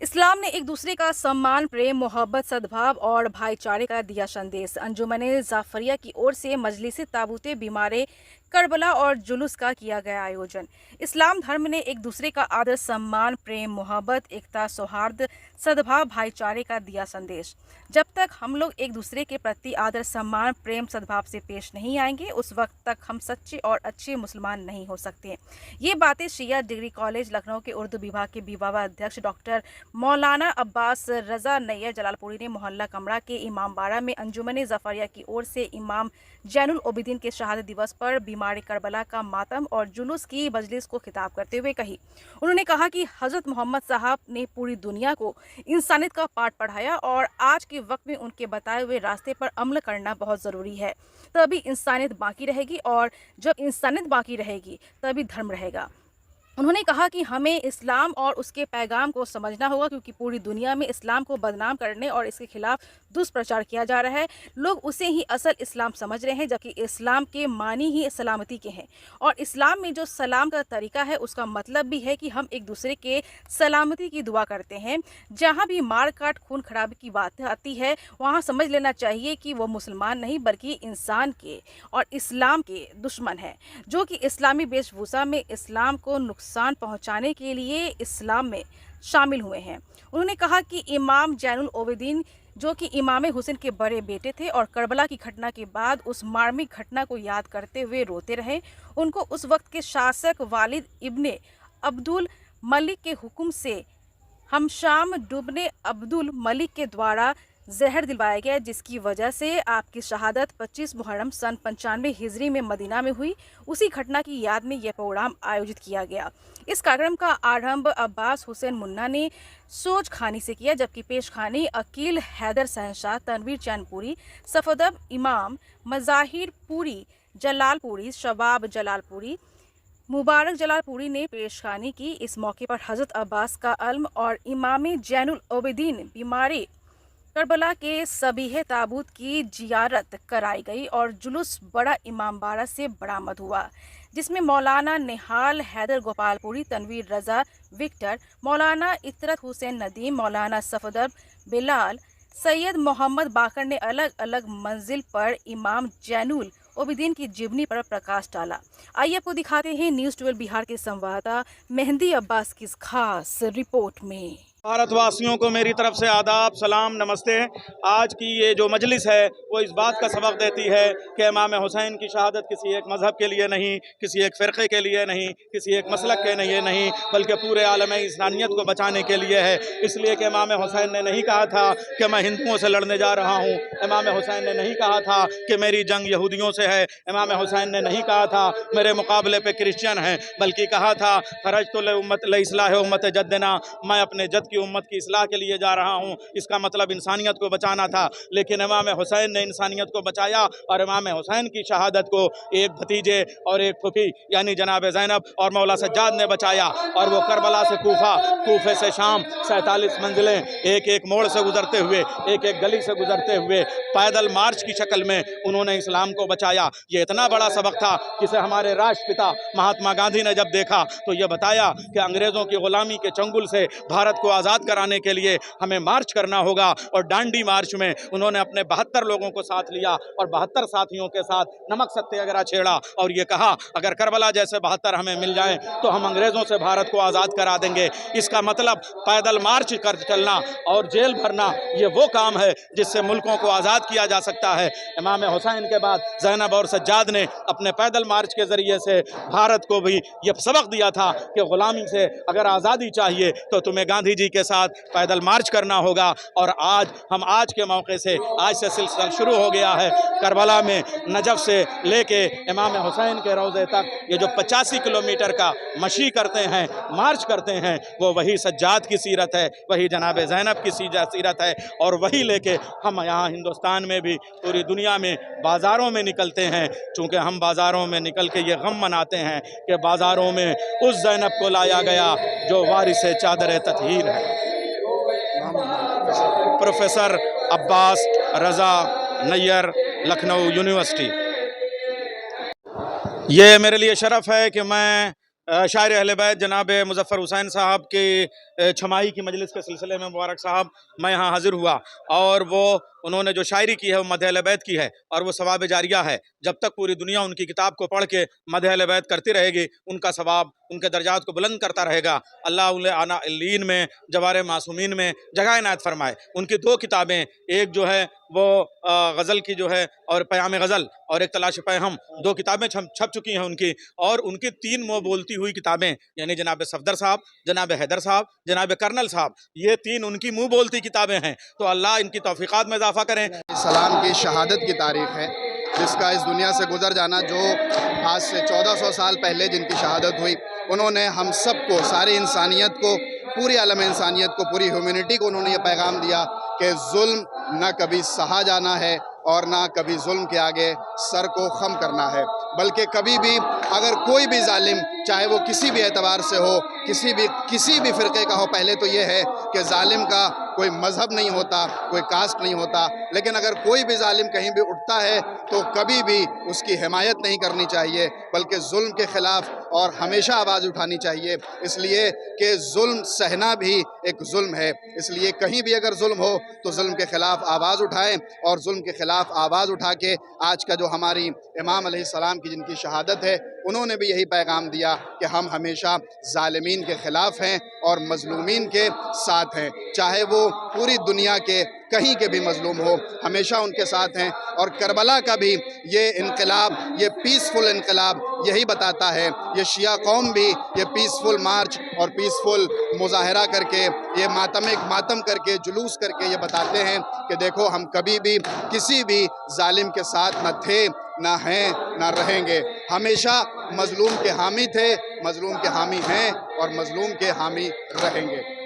इस्लाम ने एक दूसरे का सम्मान, प्रेम, मोहब्बत, सद्भाव और भाईचारे का दिया संदेश। अंजुमन जाफरिया की ओर से मजलिस ताबूते बीमारे करबला और जुलूस का किया गया आयोजन। इस्लाम धर्म ने एक दूसरे का आदर, सम्मान, प्रेम, मोहब्बत, एकता, सौहार्द, सद्भाव, भाईचारे का दिया संदेश। जब तक हम लोग एक दूसरे के प्रति आदर, सम्मान, प्रेम, सद्भाव से पेश नहीं आएंगे, उस वक्त तक हम सच्चे और अच्छे मुसलमान नहीं हो सकते। ये बातें शिया डिग्री कॉलेज लखनऊ के उर्दू विभाग के विभाग अध्यक्ष डॉक्टर मौलाना अब्बास रजा नैयर जलालपुरी ने मोहल्ला कमरा के इमामबाड़ा में अंजुमन जाफरिया की ओर से इमाम जैनुल ओबिदीन के शहादत दिवस पर बीमार करबला का मातम और जुलूस की मजलिस को खिताब करते हुए कही। उन्होंने कहा कि हजरत मोहम्मद साहब ने पूरी दुनिया को इंसानियत का पाठ पढ़ाया और आज के वक्त में उनके बताए हुए रास्ते पर अमल करना बहुत ज़रूरी है। तभी इंसानियत बाकी रहेगी और जब इंसानियत बाकी रहेगी तभी धर्म रहेगा। उन्होंने कहा कि हमें इस्लाम और उसके पैगाम को समझना होगा, क्योंकि पूरी दुनिया में इस्लाम को बदनाम करने और इसके खिलाफ दुष्प्रचार किया जा रहा है। लोग उसे ही असल इस्लाम समझ रहे हैं, जबकि इस्लाम के मानी ही सलामती के हैं। और इस्लाम में जो सलाम का तरीका है उसका मतलब भी है कि हम एक दूसरे के सलामती की दुआ करते हैं। जहाँ भी मार काट, खून खराबी की बात आती है, वहाँ समझ लेना चाहिए कि वो मुसलमान नहीं बल्कि इंसान के और इस्लाम के दुश्मन है, जो कि इस्लामी वेशभूषा में इस्लाम को नुकसान पहुंचाने के लिए इस्लाम में शामिल हुए हैं। उन्होंने कहा कि इमाम जैनुल ओबिदीन, जो कि इमाम हुसैन के बड़े बेटे थे और करबला की घटना के बाद उस मार्मिक घटना को याद करते हुए रोते रहे, उनको उस वक्त के शासक वालिद इब्ने अब्दुल मलिक के हुक्म से हमशाम डुबने अब्दुल मलिक के द्वारा जहर दिलवाया गया, जिसकी वजह से आपकी शहादत 25 मुहर्रम सन 95 हिजरी में मदीना में हुई। उसी घटना की याद में यह प्रोग्राम आयोजित किया गया। इस कार्यक्रम का आरंभ अब्बास हुसैन मुन्ना ने सोच खानी से किया, जबकि पेश खानी अकील हैदर शहनशाह, तनवीर चैनपुरी, सफदब इमाम, मज़ाहिर पूरी जलालपुरी, शबाब जलालपुरी, मुबारक जलालपुरी ने पेशखानी की। इस मौके पर हजरत अब्बास का अल्म और इमाम जैनुल ओबिदीन बीमारी करबला के सबीह ताबूत की जियारत कराई गई और जुलूस बड़ा इमामबाड़ा से बरामद हुआ, जिसमें मौलाना निहाल हैदर गोपालपुरी, तनवीर रजा विक्टर, मौलाना इतरत हुसैन नदीम, मौलाना सफदर बिलाल, सैयद मोहम्मद बाकर ने अलग अलग मंजिल पर इमाम जैनुल ओबिदीन की जीवनी पर प्रकाश डाला। आइए आपको दिखाते हैं न्यूज़ 12 बिहार के संवाददाता मेहंदी अब्बास की खास रिपोर्ट में। भारतवासियों को मेरी तरफ से आदाब, सलाम, नमस्ते। आज की ये जो मजलिस है वो इस बात का सबक देती है कि इमाम हुसैन की शहादत किसी एक मज़हब के लिए नहीं, किसी एक फ़िरक़े के लिए नहीं, किसी एक मसलक के लिए नहीं, बल्कि पूरे आलम इंसानियत को बचाने के लिए है। इसलिए कि इमाम हुसैन ने नहीं कहा था कि मैं हिंदुओं से लड़ने जा रहा हूँ। इमाम हुसैन ने नहीं कहा था कि मेरी जंग यहूदियों से है। इमाम हुसैन ने नहीं कहा था मेरे मुकाबले पे क्रिश्चियन हैं, बल्कि कहा था खरजतुल उम्मत लिस्लाह उम्मत जद्दना, मैं अपने जद की उम्मत की इस्लाह के लिए जा रहा हूँ। इसका मतलब इंसानियत को बचाना था। लेकिन इमाम हुसैन ने इंसानियत को बचाया और इमाम हुसैन की शहादत को एक भतीजे और एक फुफी यानी जनाब ज़ैनब और मौला सज्जाद ने बचाया। और वो करबला से कूफा, कूफे से शाम 47 मंजिलें एक एक मोड़ से गुजरते हुए, एक एक गली से गुजरते हुए पैदल मार्च की शक्ल में उन्होंने इस्लाम को बचाया। ये इतना बड़ा सबक था जिसे हमारे राष्ट्रपिता महात्मा गांधी ने जब देखा तो ये बताया कि अंग्रेज़ों की ग़ुलामी के चंगुल से भारत को आज़ाद कराने के लिए हमें मार्च करना होगा। और डांडी मार्च में उन्होंने अपने 72 लोगों को साथ लिया और 72 साथियों के साथ नमक सत्याग्रह छेड़ा और ये कहा अगर करबला जैसे 72 हमें मिल जाएं तो हम अंग्रेज़ों से भारत को आज़ाद करा देंगे। इसका मतलब पैदल मार्च कर चलना और जेल भरना ये वो काम है जिससे मुल्कों को आज़ाद किया जा सकता है। इमाम हुसैन के बाद ज़ैनब और सज्जाद ने अपने पैदल मार्च के ज़रिए से भारत को भी ये सबक दिया था कि ग़ुलामी से अगर आज़ादी चाहिए तो तुम्हें गांधी जी के साथ पैदल मार्च करना होगा। और आज के मौके से आज से सिलसिला शुरू हो गया है। करबला में नजफ से लेके इमाम हुसैन के रोज़े तक ये जो 85 किलोमीटर का मशी करते हैं, मार्च करते हैं, वो वही सज्जाद की सीरत है, वही जनाब ज़ैनब की सीरत है। और वही लेके हम यहाँ हिंदुस्तान में भी पूरी दुनिया में बाज़ारों में निकलते हैं। चूँकि हम बाज़ारों में निकल के ये गम मनाते हैं कि बाज़ारों में उस ज़ैनब को लाया गया जो वारिस चादर ततहीर है। प्रोफेसर अब्बास रज़ा नैयर, लखनऊ यूनिवर्सिटी। ये मेरे लिए शरफ़ है कि मैं शायर अहले बैत जनाब मुज़फ़्फ़र हुसैन साहब की छमाही की मजलिस के सिलसिले में मुबारक साहब मैं यहाँ हाजिर हुआ, और वो उन्होंने जो शायरी की है वो मदह अहले बैत की है, और वो सवाब जारिया है। जब तक पूरी दुनिया उनकी किताब को पढ़ के मदह अहले बैत करती रहेगी, उनका सवाब उनके दर्जात को बुलंद करता रहेगा। अल्लाह उन्हें आना इल्लीन में, जवारे मासूमीन में जगह इनायत फरमाए। उनकी 2 किताबें, एक जो है वो गज़ल की जो है और पयाम गज़ल, और एक तलाश पैहम, 2 किताबें छप चुकी हैं उनकी। और उनकी 3 मुँह बोलती हुई किताबें, यानी जनाब सफदर साहब, जनाब हैदर साहब, जनाब कर्नल साहब, ये 3 उनकी मुँह बोलती किताबें हैं। तो अल्लाह इनकी तौफीक़ात में इजाफ़ा करें। सलाम की शहादत की तारीख़ है, जिसका इस दुनिया से गुजर जाना, जो आज से 1400 साल पहले जिनकी शहादत हुई, उन्होंने हम सब को, सारी इंसानियत को, पूरी आलम इंसानियत को, पूरी ह्यूमैनिटी को उन्होंने ये पैगाम दिया कि जुल्म न कभी सहा जाना है और ना कभी जुल्म के आगे सर को खम करना है, बल्कि कभी भी अगर कोई भी जालिम, चाहे वो किसी भी एतबार से हो, किसी भी फ़िरक़े का हो, पहले तो ये है कि जालिम का कोई मज़हब नहीं होता, कोई कास्ट नहीं होता, लेकिन अगर कोई भी जालिम कहीं भी उठता है तो कभी भी उसकी हिमायत नहीं करनी चाहिए, बल्कि जुल्म के ख़िलाफ़ और हमेशा आवाज़ उठानी चाहिए, इसलिए कि जुल्म सहना भी एक जुल्म है। इसलिए कहीं भी अगर जुल्म हो तो जुल्म के ख़िलाफ़ आवाज़ उठाएं, और जुल्म के ख़िलाफ़ आवाज़ उठा के आज का जो हमारी इमाम अलैहिस्सलाम की जिनकी शहादत है, उन्होंने भी यही पैगाम दिया कि हम हमेशा ज़ालिमीन के ख़िलाफ़ हैं और मज़लूमीन के साथ हैं, चाहे वो पूरी दुनिया के कहीं के भी मज़लूम हो, हमेशा उनके साथ हैं। और करबला का भी ये इनकलाब, ये पीसफुल इनकलाब यही बताता है। ये शिया कौम भी ये पीसफुल मार्च और पीसफुल मुज़ाहरा करके, ये मातम करके, जुलूस करके ये बताते हैं कि देखो हम कभी भी किसी भी जालिम के साथ न थे, ना हैं, ना रहेंगे, हमेशा मज़लूम के हामी थे, मज़लूम के हामी हैं और मज़लूम के हामी रहेंगे।